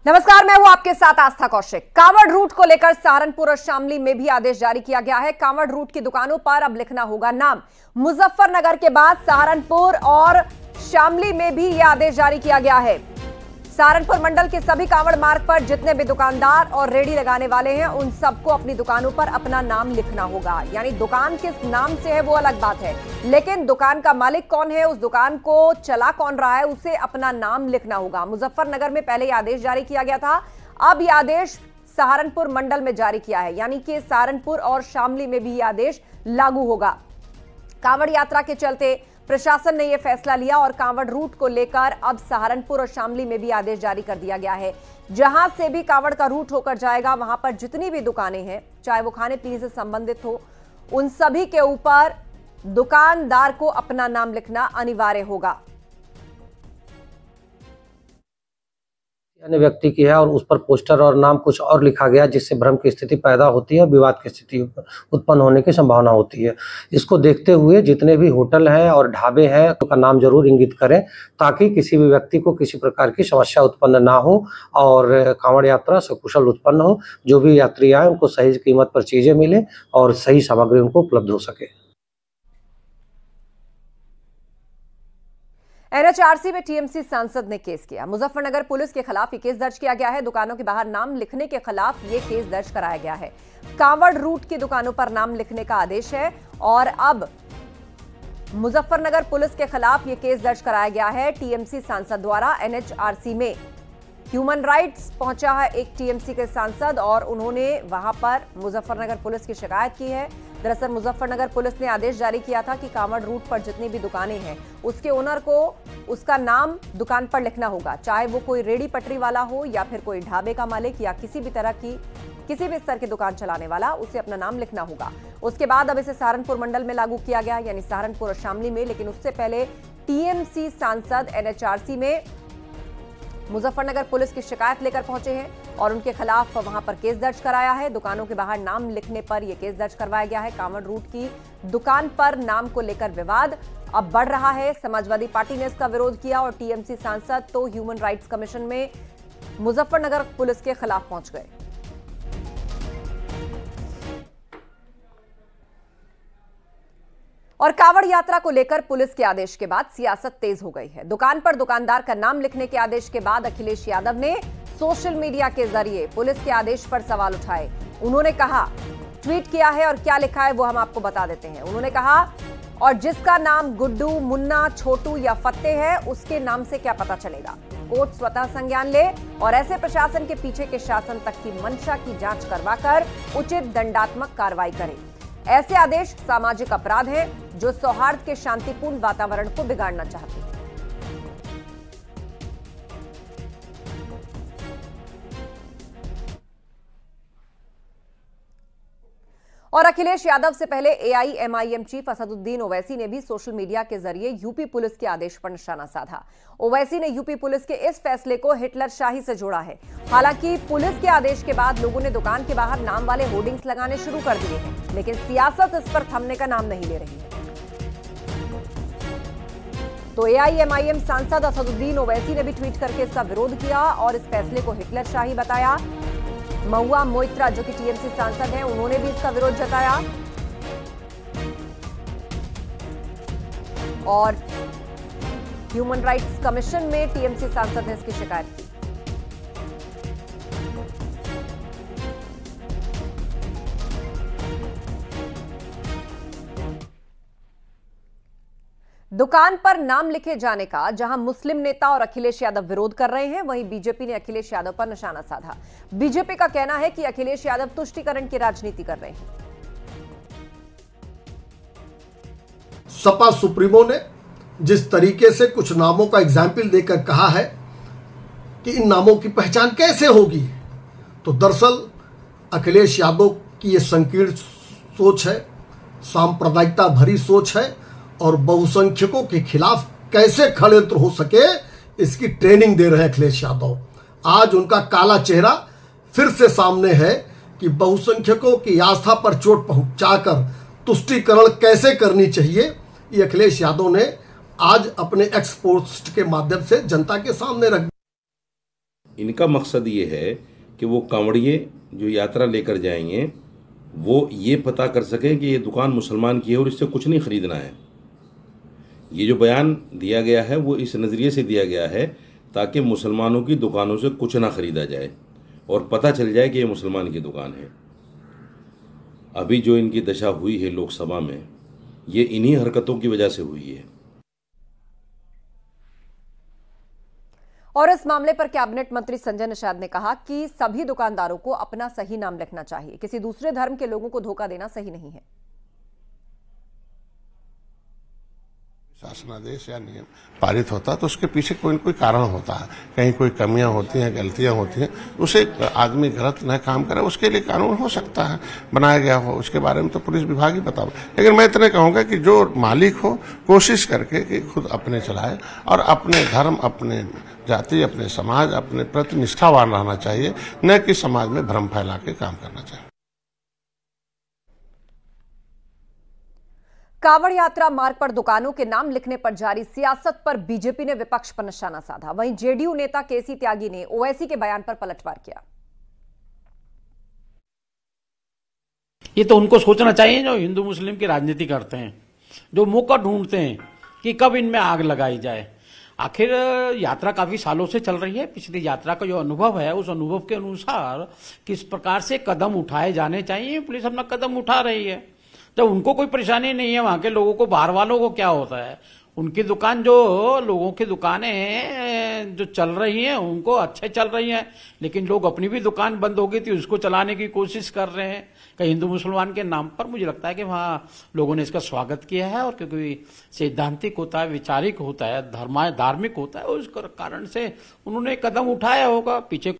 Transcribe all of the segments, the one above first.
नमस्कार, मैं हूं आपके साथ आस्था कौशिक। कांवड़ रूट को लेकर सहारनपुर और शामली में भी आदेश जारी किया गया है। कांवड़ रूट की दुकानों पर अब लिखना होगा नाम। मुजफ्फरनगर के बाद सहारनपुर और शामली में भी यह आदेश जारी किया गया है। सहारनपुर मंडल के सभी कांवड़ मार्ग पर जितने भी दुकानदार और रेडी लगाने वाले हैं, उन सबको अपनी दुकानों पर अपना नाम लिखना होगा। यानी दुकान किस नाम से है वो अलग बात है, लेकिन दुकान का मालिक कौन है, उस दुकान को चला कौन रहा है, उसे अपना नाम लिखना होगा। मुजफ्फरनगर में पहले यह आदेश जारी किया गया था, अब यह आदेश सहारनपुर मंडल में जारी किया है। यानी कि सहारनपुर और शामली में भी यह आदेश लागू होगा। कांवड़ यात्रा के चलते प्रशासन ने यह फैसला लिया और कांवड़ रूट को लेकर अब सहारनपुर और शामली में भी आदेश जारी कर दिया गया है। जहां से भी कांवड़ का रूट होकर जाएगा, वहां पर जितनी भी दुकानें हैं, चाहे वो खाने पीने से संबंधित हो, उन सभी के ऊपर दुकानदार को अपना नाम लिखना अनिवार्य होगा। अन्य व्यक्ति की है और उस पर पोस्टर और नाम कुछ और लिखा गया, जिससे भ्रम की स्थिति पैदा होती है और विवाद की स्थिति उत्पन्न होने की संभावना होती है। इसको देखते हुए जितने भी होटल हैं और ढाबे हैं उनका नाम जरूर इंगित करें, ताकि किसी भी व्यक्ति को किसी प्रकार की समस्या उत्पन्न ना हो और कांवड़ यात्रा सकुशल उत्पन्न हो। जो भी यात्री आए उनको सही कीमत पर चीजें मिले और सही सामग्री उनको उपलब्ध हो सके। एनएचआरसी में टीएमसी सांसद ने केस किया। मुजफ्फरनगर पुलिस के खिलाफ ये केस दर्ज किया गया है। दुकानों के बाहर नाम लिखने के खिलाफ ये केस दर्ज कराया गया है। कांवड़ रूट की दुकानों पर नाम लिखने का आदेश है और अब मुजफ्फरनगर पुलिस के खिलाफ ये केस दर्ज कराया गया है टीएमसी सांसद द्वारा। एनएचआरसी में ह्यूमन राइट्स पहुंचा है एक टीएमसी के सांसद और उन्होंने वहां पर मुजफ्फरनगर पुलिस की शिकायत की है। दरअसल मुजफ्फरनगर पुलिस ने आदेश जारी किया था कि कांवड़ रूट पर जितनी भी दुकानें हैं, उसके ओनर को उसका नाम दुकान पर लिखना होगा, चाहे वो कोई रेडी पटरी वाला हो या फिर कोई ढाबे का मालिक या किसी भी स्तर की दुकान चलाने वाला, उसे अपना नाम लिखना होगा। उसके बाद अब इसे सहारनपुर मंडल में लागू किया गया, यानी सहारनपुर और शामली में। लेकिन उससे पहले टीएमसी सांसद एनएचआरसी में मुजफ्फरनगर पुलिस की शिकायत लेकर पहुंचे हैं और उनके खिलाफ वहां पर केस दर्ज कराया है। दुकानों के बाहर नाम लिखने पर यह केस दर्ज करवाया गया है। कांवड़ रूट की दुकान पर नाम को लेकर विवाद अब बढ़ रहा है। समाजवादी पार्टी ने इसका विरोध किया और टीएमसी सांसद तो ह्यूमन राइट्स कमीशन में मुजफ्फरनगर पुलिस के खिलाफ पहुंच गए। और कांवड़ यात्रा को लेकर पुलिस के आदेश के बाद सियासत तेज हो गई है। दुकान पर दुकानदार का नाम लिखने के आदेश के बाद अखिलेश यादव ने सोशल मीडिया के जरिए पुलिस के आदेश पर सवाल उठाए। उन्होंने कहा, ट्वीट किया है और क्या लिखा है वो हम आपको बता देते हैं। उन्होंने कहा, और जिसका नाम गुड्डू, मुन्ना, छोटू या फत्ते है, उसके नाम से क्या पता चलेगा। कोर्ट स्वतः संज्ञान ले और ऐसे प्रशासन के पीछे के शासन तक की मंशा की जांच करवाकर उचित दंडात्मक कार्रवाई करे। ऐसे आदेश सामाजिक अपराध है जो सौहार्द के शांतिपूर्ण वातावरण को बिगाड़ना चाहते हैं। और अखिलेश यादव से पहले एआईएमआईएम चीफ असदुद्दीन ओवैसी ने भी सोशल मीडिया के जरिए यूपी पुलिस के आदेश पर निशाना साधा। ओवैसी ने यूपी पुलिस के इस फैसले को हिटलर शाही से जोड़ा है। हालांकि पुलिस के आदेश के बाद लोगों ने दुकान के बाहर नाम वाले होर्डिंग्स लगाने शुरू कर दिए हैं, लेकिन सियासत इस पर थमने का नाम नहीं ले रही है। तो एआईएमआईएम सांसद असदुद्दीन ओवैसी ने भी ट्वीट करके इसका विरोध किया और इस फैसले को हिटलर शाही बताया। महुआ मोइत्रा, जो कि टीएमसी सांसद हैं, उन्होंने भी इसका विरोध जताया और ह्यूमन राइट्स कमीशन में टीएमसी सांसद ने इसकी शिकायत की। दुकान पर नाम लिखे जाने का जहां मुस्लिम नेता और अखिलेश यादव विरोध कर रहे हैं, वहीं बीजेपी ने अखिलेश यादव पर निशाना साधा। बीजेपी का कहना है कि अखिलेश यादव तुष्टीकरण की राजनीति कर रहे हैं। सपा सुप्रीमो ने जिस तरीके से कुछ नामों का एग्जाम्पल देकर कहा है कि इन नामों की पहचान कैसे होगी, तो दरअसल अखिलेश यादव की यह संकीर्ण सोच है, सांप्रदायिकता भरी सोच है और बहुसंख्यकों के खिलाफ कैसे षड्यंत्र हो सके इसकी ट्रेनिंग दे रहे हैं अखिलेश यादव। आज उनका काला चेहरा फिर से सामने है कि बहुसंख्यकों की आस्था पर चोट पहुंचाकर तुष्टीकरण कैसे करनी चाहिए, ये अखिलेश यादव ने आज अपने एक्स पोस्ट के माध्यम से जनता के सामने रख। इनका मकसद ये है कि वो कांवड़िए जो यात्रा लेकर जाएंगे वो ये पता कर सकें कि ये दुकान मुसलमान की है और इससे कुछ नहीं ख़रीदना है। ये जो बयान दिया गया है वो इस नज़रिए से दिया गया है ताकि मुसलमानों की दुकानों से कुछ ना ख़रीदा जाए और पता चल जाए कि ये मुसलमान की दुकान है। अभी जो इनकी दशा हुई है लोकसभा में, ये इन्हीं हरकतों की वजह से हुई है। और इस मामले पर कैबिनेट मंत्री संजय निषाद ने कहा कि सभी दुकानदारों को अपना सही नाम लिखना चाहिए। किसी दूसरे धर्म के लोगों को धोखा देना सही नहीं है। शासनादेश या नियम पारित होता है तो उसके पीछे कोई न कोई कारण होता है, कहीं कोई कमियां होती हैं, गलतियां होती हैं, उसे आदमी गलत न काम करे उसके लिए कानून हो सकता है बनाया गया हो, उसके बारे में तो पुलिस विभाग ही बताओ। लेकिन मैं इतने कहूंगा कि जो मालिक हो कोशिश करके कि खुद अपने चलाए और अपने धर्म, अपने जाति, अपने समाज, अपने प्रति निष्ठावान रहना चाहिए, न कि समाज में भ्रम फैला के काम करना चाहिए। कांवड़ यात्रा मार्ग पर दुकानों के नाम लिखने पर जारी सियासत पर बीजेपी ने विपक्ष पर निशाना साधा। वहीं जेडीयू नेता केसी त्यागी ने ओवैसी के बयान पर पलटवार किया। ये तो उनको सोचना चाहिए जो हिंदू मुस्लिम की राजनीति करते हैं, जो मौका ढूंढते हैं कि कब इनमें आग लगाई जाए। आखिर यात्रा काफी सालों से चल रही है। पिछली यात्रा का जो अनुभव है उस अनुभव के अनुसार किस प्रकार से कदम उठाए जाने चाहिए, पुलिस अपना कदम उठा रही है। जब उनको कोई परेशानी नहीं है, वहां के लोगों को, बाहर वालों को क्या होता है? उनकी दुकान, जो लोगों की दुकानें जो चल रही हैं उनको अच्छे चल रही हैं, लेकिन लोग अपनी भी दुकान बंद हो गई थी उसको चलाने की कोशिश कर रहे हैं कहीं हिंदू मुसलमान के नाम पर। मुझे लगता है कि वहाँ लोगों ने इसका स्वागत किया है और क्योंकि सैद्धांतिक होता है, विचारिक होता है, धार्मिक होता है, उस कारण से उन्होंने कदम उठाया होगा। पीछे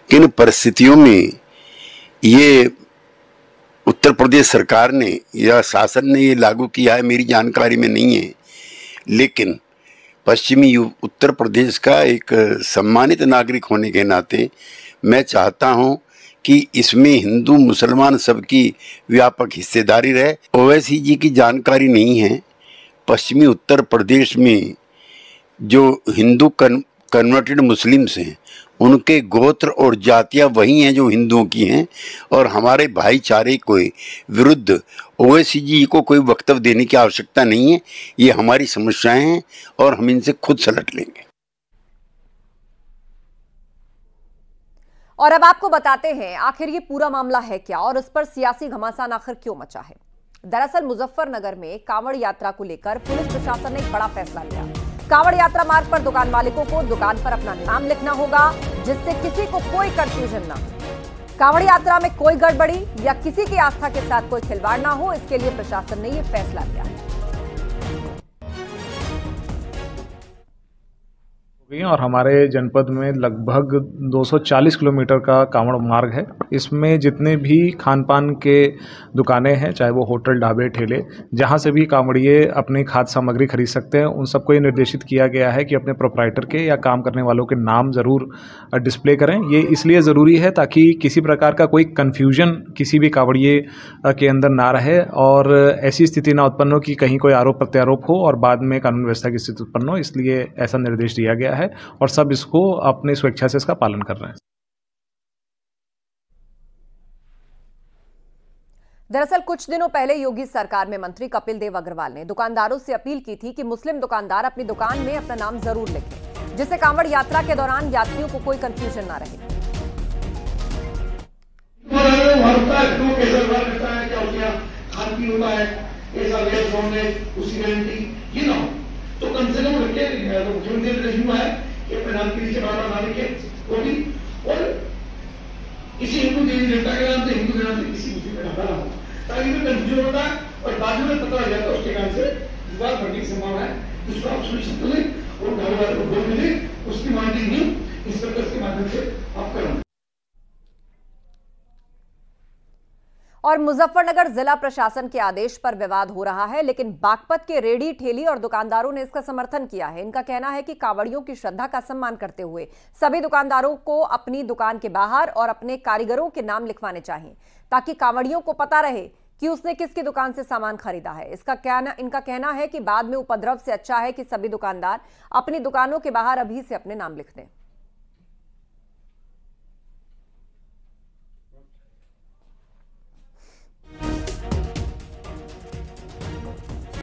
किन परिस्थितियों में ये उत्तर प्रदेश सरकार ने या शासन ने ये लागू किया है मेरी जानकारी में नहीं है, लेकिन पश्चिमी उत्तर प्रदेश का एक सम्मानित नागरिक होने के नाते मैं चाहता हूं कि इसमें हिंदू मुसलमान सबकी व्यापक हिस्सेदारी रहे। ओवैसी जी की जानकारी नहीं है। पश्चिमी उत्तर प्रदेश में जो हिंदू कन्वर्टेड मुस्लिम्स हैं उनके गोत्र और जातियां वही हैं जो हिंदुओं की हैं, और हमारे भाईचारे के विरुद्ध ओवैसी जी को कोई वक्तव्य देने की आवश्यकता नहीं है। ये हमारी समस्याएं हैं और हम इनसे खुद सलट लेंगे। और अब आपको बताते हैं आखिर ये पूरा मामला है क्या और उस पर सियासी घमासान आखिर क्यों मचा है। दरअसल मुजफ्फरनगर में कांवड़ यात्रा को लेकर पुलिस प्रशासन ने एक बड़ा फैसला लिया। कांवड़ यात्रा मार्ग पर दुकान मालिकों को दुकान पर अपना नाम लिखना होगा जिससे किसी को कोई कंफ्यूजन ना हो। कांवड़ यात्रा में कोई गड़बड़ी या किसी की आस्था के साथ कोई खिलवाड़ ना हो, इसके लिए प्रशासन ने यह फैसला लिया है। और हमारे जनपद में लगभग 240 किलोमीटर का कांवड़ मार्ग है। इसमें जितने भी खान पान के दुकानें हैं, चाहे वो होटल, ढाबे, ठेले, जहां से भी कांवड़िए अपनी खाद्य सामग्री खरीद सकते हैं, उन सबको ये निर्देशित किया गया है कि अपने प्रोप्राइटर के या काम करने वालों के नाम ज़रूर डिस्प्ले करें। ये इसलिए ज़रूरी है ताकि किसी प्रकार का कोई कन्फ्यूजन किसी भी कांवड़िए के अंदर ना रहे और ऐसी स्थिति ना उत्पन्न हो कि कहीं कोई आरोप प्रत्यारोप हो और बाद में कानून व्यवस्था की स्थिति उत्पन्न हो। इसलिए ऐसा निर्देश दिया गया है और सब इसको अपनी स्वेच्छा से इसका पालन कर रहे हैं। दरअसल कुछ दिनों पहले योगी सरकार में मंत्री कपिल देव अग्रवाल ने दुकानदारों से अपील की थी कि मुस्लिम दुकानदार अपनी दुकान में अपना नाम जरूर लिखें, जिससे कांवड़ यात्रा के दौरान यात्रियों को कोई कंफ्यूजन ना रहे। तो कम से कम रखे मुख्यमंत्री है कि अपने नाम के नीचे बार-बार ना लिखे वो भी, और किसी हिंदू देवी देवता के नाम से, हिंदू के नाम से किसी मुस्लिम का नाम ना हो, ताकि भी कंफ्यूजन होता है और बाद में पता लग जाता है उसके कारण से विवाद बढ़ने की संभावना है। जिसको आप सुनिश्चित करें और गाड़ी वाले को बोल मिले उसकी मॉनिटरिंग भी इंस्पेक्टर्स के माध्यम से आप करें। और मुजफ्फरनगर जिला प्रशासन के आदेश पर विवाद हो रहा है, लेकिन बागपत के रेडी, ठेली और दुकानदारों ने इसका समर्थन किया है। इनका कहना है कि कांवड़ियों की श्रद्धा का सम्मान करते हुए सभी दुकानदारों को अपनी दुकान के बाहर और अपने कारीगरों के नाम लिखवाने चाहिए ताकि कांवड़ियों को पता रहे कि उसने किसकी दुकान से सामान खरीदा है। इनका कहना है कि बाद में उपद्रव से अच्छा है कि सभी दुकानदार अपनी दुकानों के बाहर अभी से अपने नाम लिख दें।